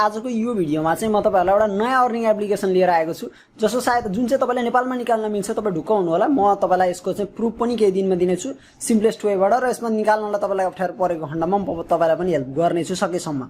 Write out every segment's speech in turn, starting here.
आजको यो भिडियोमा चाहिँ म तपाईहरुलाई एउटा नयाँ अर्निङ एप्लिकेसन लिएर आएको छु जसो सायद जुन चाहिँ तपाईले नेपालमा निकाल्न मिल्छ तपाई ढुक्क हुनु होला म तपाईलाई यसको चाहिँ प्रुफ पनि केही दिनमा दिनेछु सिम्पलेस्ट वेबाट र यसमा निकाल्नलाई तपाईलाई अप्ठ्यारो परेको खण्डमा म तपाईलाई पनि हेल्प गर्नेछु सकेसम्म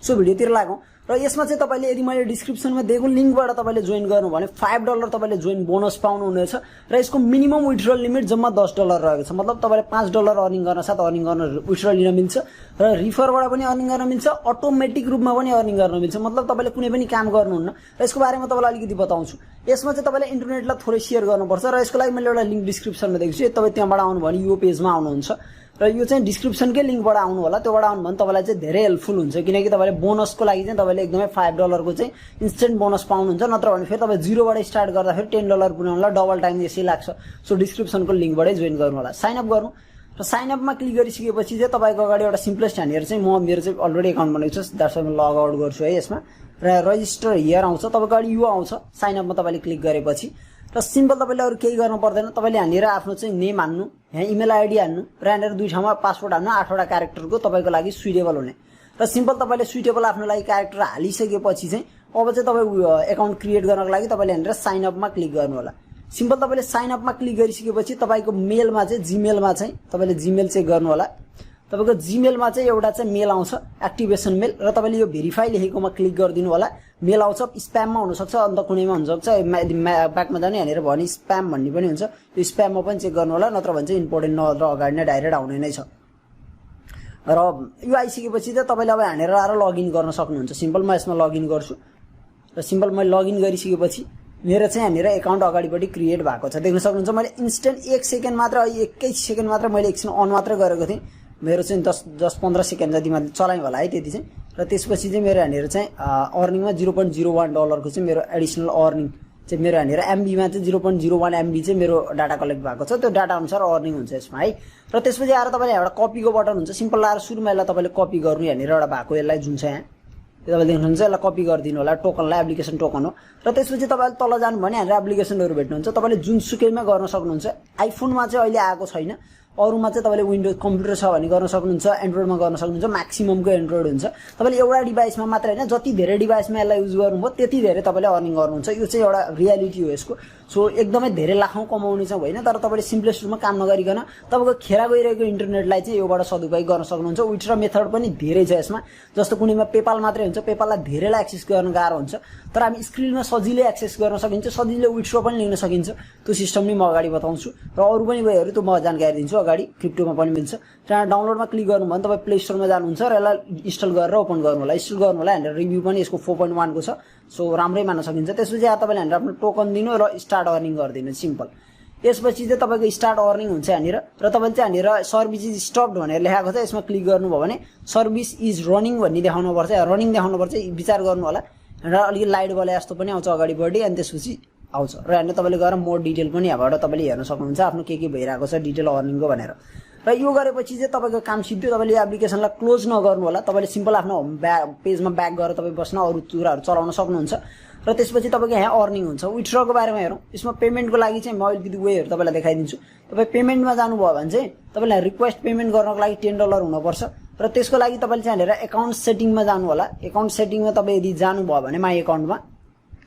सो भिडियोतिर लागौं र यसमा चाहिँ तपाईले यदि मैले डिस्क्रिप्सनमा दिएको लिंकबाट तपाईले जोइन गर्नु भने $5 तपाईले जोइन बोनस पाउनु हुनेछ र यसको मिनिमम विथड्रल लिमिट जम्मा $10 रहेको छ मतलब तपाईले $5 अर्निङ गर्न साथ अर्निङ गर्न विथड्रल लिन मिल्छ र रिफरबाट पनि अर्निङ गर्न मिल्छ अटोमेटिक रूपमा पनि अर्निङ गर्न मिल्छ मतलब तपाईले कुनै पनि काम गर्नुहुन्न र यसको बारेमा तपाईलाई अलिकति बताउँछु यसमा चाहिँ तपाईले इन्टरनेटलाई थोरै शेयर गर्नुपर्छ र यसको लागि मैले एउटा लिंक डिस्क्रिप्सनमा दिएको छु तपाई त्यहाँबाट आउनु भने यो पेजमा आउनुहुन्छ र यो चाहिँ डिस्क्रिप्सनकै लिंकबाट आउनु होला त्योबाट आउनु भने तपाईलाई चाहिँ धेरै हेल्पफुल हुन्छ किनकि तपाईले बोनसको लागि चाहिँ तपाईले एकदमै $5 को चाहिँ इन्स्टेन्ट बोनस पाउनुहुन्छ नत्र भने फेरि तपाई जिरोबाट स्टार्ट गर्दा फेरि $10 पुर्याउनलाई डबल टाइम यसै लाग्छ सो डिस्क्रिप्सनको लिंकबाटै जोइन गर्नु होला साइन अप गर्नु र साइन अपमा क्लिक गरिसकेपछि चाहिँ तपाईको अगाडि एउटा सिम्पलेस्ट हानेर चाहिँ म मेरो चाहिँ अलरेडी अकाउन्ट बनाएको छु द्याट्स वाइ म लग आउट गर्छु है यसमा र रजिस्टर हियर आउँछ तपाईको अगाडि यो आउँछ साइन अपमा तपाईले क्लिक गरेपछि र सिम्पल तपाईले अरु केही गर्न पर्दैन तपाईले हानेर आफ्नो चाहिँ नेम हान्नु यहाँ इमेल आईडी हान्नु र हानेर दुई ठाउँमा पासवर्ड हान्नु 8 वटा क्यारेक्टरको तपाईको लागि सुटेबल हुने र सिम्पल तपाईले सुटेबल आफ्नो लागि क्यारेक्टर हालिसकेपछि चाहिँ अब चाहिँ तपाई अकाउन्ट क्रिएट गर्नको लागि तपाईले हानेर साइन अपमा क्लिक गर्नु होला सिम्पल तपाईले साइन अपमा क्लिक गरिसकेपछि तपाईको मेलमा चाहिँ जीमेलमा चाहिँ तपाईले जीमेल चेक गर्नु होला तपाईको जीमेलमा चाहिँ एउटा चाहिँ मेल आउँछ एक्टिभेसन मेल र तपाईले यो भेरिफाई लेखेकोमा क्लिक गरिदिनु होला मेल आउँछ स्प्याममा हुन सक्छ अन्त कुनैमा हुन सक्छ ब्याकमा जाने हानेर भनी स्प्याम भन्ने पनि हुन्छ त्यो स्प्याममा पनि चेक गर्नु होला नत्र भने चाहिँ इम्पोर्टेन्ट नत्र अगाडि नै डाइरेक्ट आउने नै छ र यो आइसकेपछि चाहिँ तपाईले अब हानेर आएर लगइन गर्न सक्नुहुन्छ सिम्पल म यसमा लगइन गर्छु र सिम्पल म लगइन गरिसकेपछि मेरो चाहिँ हानेर अकाउन्ट अगाडिपटि क्रिएट भएको छ देख्न सक्नुहुन्छ मैले इन्स्टेन्ट 1 सेकेन्ड मात्र 21 सेकेन्ड मात्र मैले एकछिन अन मात्र गरेको थिएँ मेरो चाहिँ 10-15 सेकेन्ड जतिमा चलाइ होला है त्यति चाहिँ र त्यसपछि चाहिँ मेरो हानेर चाहिँ अर्निङमा $0.01 को चाहिँ मेरो एडिसनल अर्निङ चाहिँ मेरो हानेर एमबीमा चाहिँ 0.01 एमबी चाहिँ मेरो डाटा कलेक्ट भएको छ त्यो डाटा अनुसार अर्निङ हुन्छ यसमा है र त्यसपछि आएर तपाईले एउटा कपीको बटन हुन्छ सिम्पल लाएर सुरुमा यसलाई तपाईले कपी गर्नु हानेर एउटा भएको यसलाई जुन छ यहाँ त्यो तपाईले देख्नुहुन्छ यसलाई कपी गरिदिनु होला टोकनलाई एप्लिकेसन टोकन हो र त्यसपछि तपाईले तल जानु भने हानेर एप्लिकेसनहरु भेट्नुहुन्छ तपाईले जुन सुकैमा गर्न सक्नुहुन्छ आइफोनमा चाहिँ अहिले आएको छैन अरुमा चाहिँ तपाईले विन्डोज कम्प्युटर छ भने गर्न सक्नुहुन्छ एन्ड्रोइडमा गर्न सक्नुहुन्छ म्याक्सिममको एन्ड्रोइड हुन्छ तपाईले एउटा डिभाइसमा मात्र हैन जति धेरै डिभाइसमा यसलाई युज गर्नुभयो त्यति धेरै तपाईले अर्निङ गर्नुहुन्छ यो चाहिँ एउटा रियालिटी हो यसको सो एकदमै धेरै लाखौं कमाउने चाहिँ होइन तर तपाईले सिम्पलेस्ट रूपमा काम नगरिकन तपाईको खेरा गइरहेको इन्टरनेटलाई चाहिँ योबाट सदुपयोग गर्न सक्नुहुन्छ विथड्र मेथड पनि धेरै छ यसमा जस्तो कुनैमा पेपाल मात्रै हुन्छ पेपाललाई धेरैलाई एक्सेस गर्न गाह्रो हुन्छ तर हामी स्क्रिनमा सजिलै एक्सेस गर्न सकिन्छ सजिलै विथड्र पनि लिन सकिन्छ त्यो सिस्टम नि म अगाडि बताउँछु र अरु पनि वेहरु त्यो म जानकारी दिन्छु अगाडि क्रिप्टोमा पनि मिल्छ त्यहाँ डाउनलोडमा क्लिक गर्नु भने तपाई प्ले स्टोरमा जानुहुन्छ र यसलाई इन्स्टल गरेर ओपन गर्नु होला इन्स्टल गर्नु होला हैन रिभ्यु पनि यसको 4.1 को छ सो राम्रै मान्न सकिन्छ त्यसपछि तपाईले हैन आफ्नो टोकन दिनु र स्टार्ट अर्निङ गर्दिनु सिम्पल यसपछि चाहिँ तपाईको स्टार्ट अर्निङ हुन्छ हैन र तपाईले चाहिँ हैन सर्भिस इज स्टप्ड भनेर लेखेको छ यसमा क्लिक गर्नुभयो भने सर्भिस इज रनिङ भन्ने देखाउनु पर्छ रनिङ देखाउनु पर्छ विचार गर्नु होला र अलि लाइट बले जस्तो पनि आउँछ अगाडि बढी अनि त्यसपछि आउँछ र हैन तपाईले गएर मोर डिटेल पनि यहाँबाट तपाईले हेर्न सक्नुहुन्छ आफ्नो के भइराको छ डिटेल अर्निङको भनेर र यो गरेपछि चाहिँ तपाईको काम सिद्धो तपाईले यो एप्लिकेसनलाई क्लोज नगर्नु होला तपाईले सिम्पल आफ्नो होम पेजमा ब्याक गरेर तपाई बस्न अरु तुराहरु चलाउन सक्नुहुन्छ र त्यसपछि तपाईको यहाँ अर्निङ हुन्छ विथड्रको बारेमा हेरौं यसमा पेमेन्टको लागि चाहिँ म अलिकति वेहरु तपाईलाई देखाइदिन्छु तपाई पेमेन्टमा जानु भयो भने चाहिँ तपाईलाई रिक्वेस्ट पेमेन्ट गर्नको लागि $10 हुनुपर्छ र त्यसको लागि तपाईले चाहिँ हेरेर अकाउन्ट सेटिङमा जानु होला अकाउन्ट सेटिङमा तपाई यदि जानु भयो भने माइ अकाउन्टमा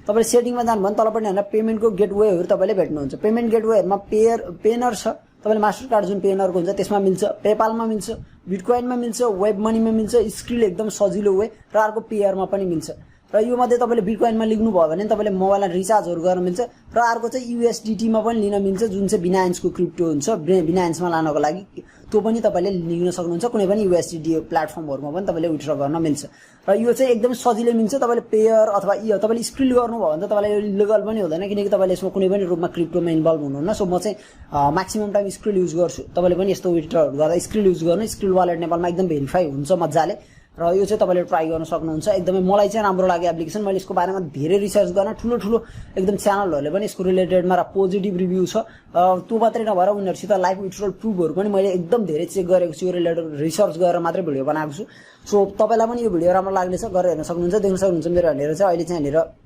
तपाईले सेटिङमा जानु भने तलपट्टि हैन पेमेन्टको गेटवेहरु तपाईले भेट्नुहुन्छ पेमेन्ट गेटवेहरुमा पेनर छ तपाईले मास्टर कार्ड जुन पेनरको हुन्छ त्यसमा मिल्छ पेपालमा मिल्छ बिटकोइनमा मिल्छ वेब मनीमा मिल्छ स्क्रिल एकदम सजिलो वे र अर्को पेयरमा पनि मिल्छ र यो मध्ये तपाईले बिटकोइनमा लिग्नु भयो भने तपाईले मोबाइलमा रिचार्जहरु गर्न मिल्छ र अर्को चाहिँ USDT मा पनि लिन मिल्छ जुन चाहिँ बिनान्सको क्रिप्टो हुन्छ बिनान्समा लानको लागि त्यो पनि तपाईले लिन सक्नुहुन्छ कुनै पनि USDT प्लेटफर्महरुमा पनि तपाईले विथड्र गर्न मिल्छ र यो चाहिँ एकदम सजिलै मिल्छ तपाईले पेयर अथवा तपाईले स्क्रिल गर्नु भयो भने तपाईलाई यो इलिगल पनि हुँदैन किनकि तपाईले यसमा कुनै पनि रूपमा क्रिप्टोमा इन्भल्भ हुनुहुन्न सो म चाहिँ म्याक्सिमम टाइम स्क्रिल युज गर्छु तपाईले पनि यस्तो विथड्र गर्दा स्क्रिल युज गर्नु स्क्रिल वालेट नेपालमा एकदम भेरिफाई हुन्छ मज्जाले र यो चाहिँ तपाईले ट्राई गर्न सक्नुहुन्छ एकदमै मलाई चाहिँ राम्रो लाग्यो एप्लिकेसन मैले यसको बारेमा धेरै रिसर्च गर्न ठुलो एकदम च्यानलहरुले पनि यसको रिलेटेडमा पोजिटिभ रिभ्यु छ त्यो मात्रै नभएर उनीहरुसित लाइभ विथड्रल प्रुफहरु पनि मैले एकदम धेरै चेक गरेको छु यो रिलेटेड रिसर्च गरेर मात्रै भिडियो बनाएको छु सो तपाईलाई पनि यो भिडियो राम्रो लाग्नेछ गरेर हेर्न सक्नुहुन्छ देख्न सक्नुहुन्छ मेरो हेरेर चाहिँ अहिले चाहिँ हेरेर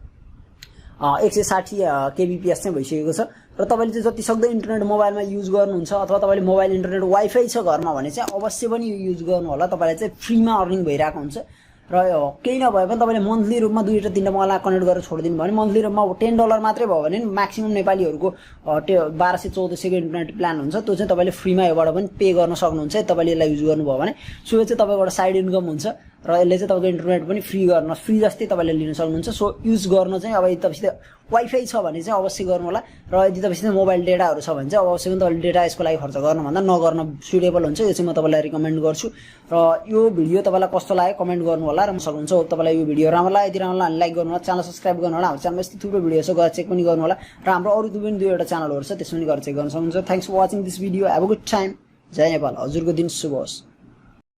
160 kbps चाहिँ भइसकेको छ र तपाईले चाहिँ जति सक्दो इन्टरनेट मोबाइलमा युज गर्नुहुन्छ अथवा तपाईले मोबाइल इन्टरनेट वाइफाई छ घरमा भने चाहिँ अवश्य पनि यो युज गर्नु होला तपाईलाई चाहिँ फ्रीमा अर्निङ भइराको हुन्छ र केही नभए पनि तपाईँले मन्थली रूपमा 2 टा 3 टा मोबाइलमा कनेक्ट गरेर छोडिदिनु भयो भने मन्थली रूपमा अब $10 मात्रै भयो भने म्याक्सिमम नेपालीहरूको 1200-1400 को इन्टरनेट प्लान हुन्छ त्यो चाहिँ तपाईँले फ्रीमा योबाट पनि पे गर्न सक्नुहुन्छ तपाईँले यसलाई युज गर्नुभयो भने सो यो चाहिँ तपाईँको साइड इन्कम हुन्छ र यसले चाहिँ तपाईँको इन्टरनेट पनि फ्री जस्तै तपाईँले लिन सक्नुहुन्छ सो युज गर्न चाहिँ अब यदि तपाईँसित वाइफाई छ भने चाहिँ अवश्य गर्नु होला र यदि तपाईँसित मोबाइल डेटाहरू छ भने चाहिँ अवश्य पनि तपाईँले डेटा यसको लागि खर्च गर्नुभन्दा नगर्न सुटेबल हुन्छ यो चाहिँ म तपाईँलाई रिकमेन्ड गर्छु र यो भिडियो तपाईँलाई कस्तो लाग्यो कमेन्ट गर्नु होला र म सक्नुहुन्छ तपाईँलाई यो भिडियो राम्रो लाग्यो यदि राम्रो लाग्यो लाइक गर्नु होला च्यानल सब्स्क्राइब गर्नु होला हाम्रो च्यानलमा यस्तो थुप्रो भिडियो छ गएर चेक पनि गर्नु होला र हाम्रो अरू पनि 2 वटा च्यानलहरू छ त्यसमा पनि गएर चेक गर्न सक्नुहुन्छ thanks for watching this video have a good time जय नेपाल हजुरको दिन शुभ होस्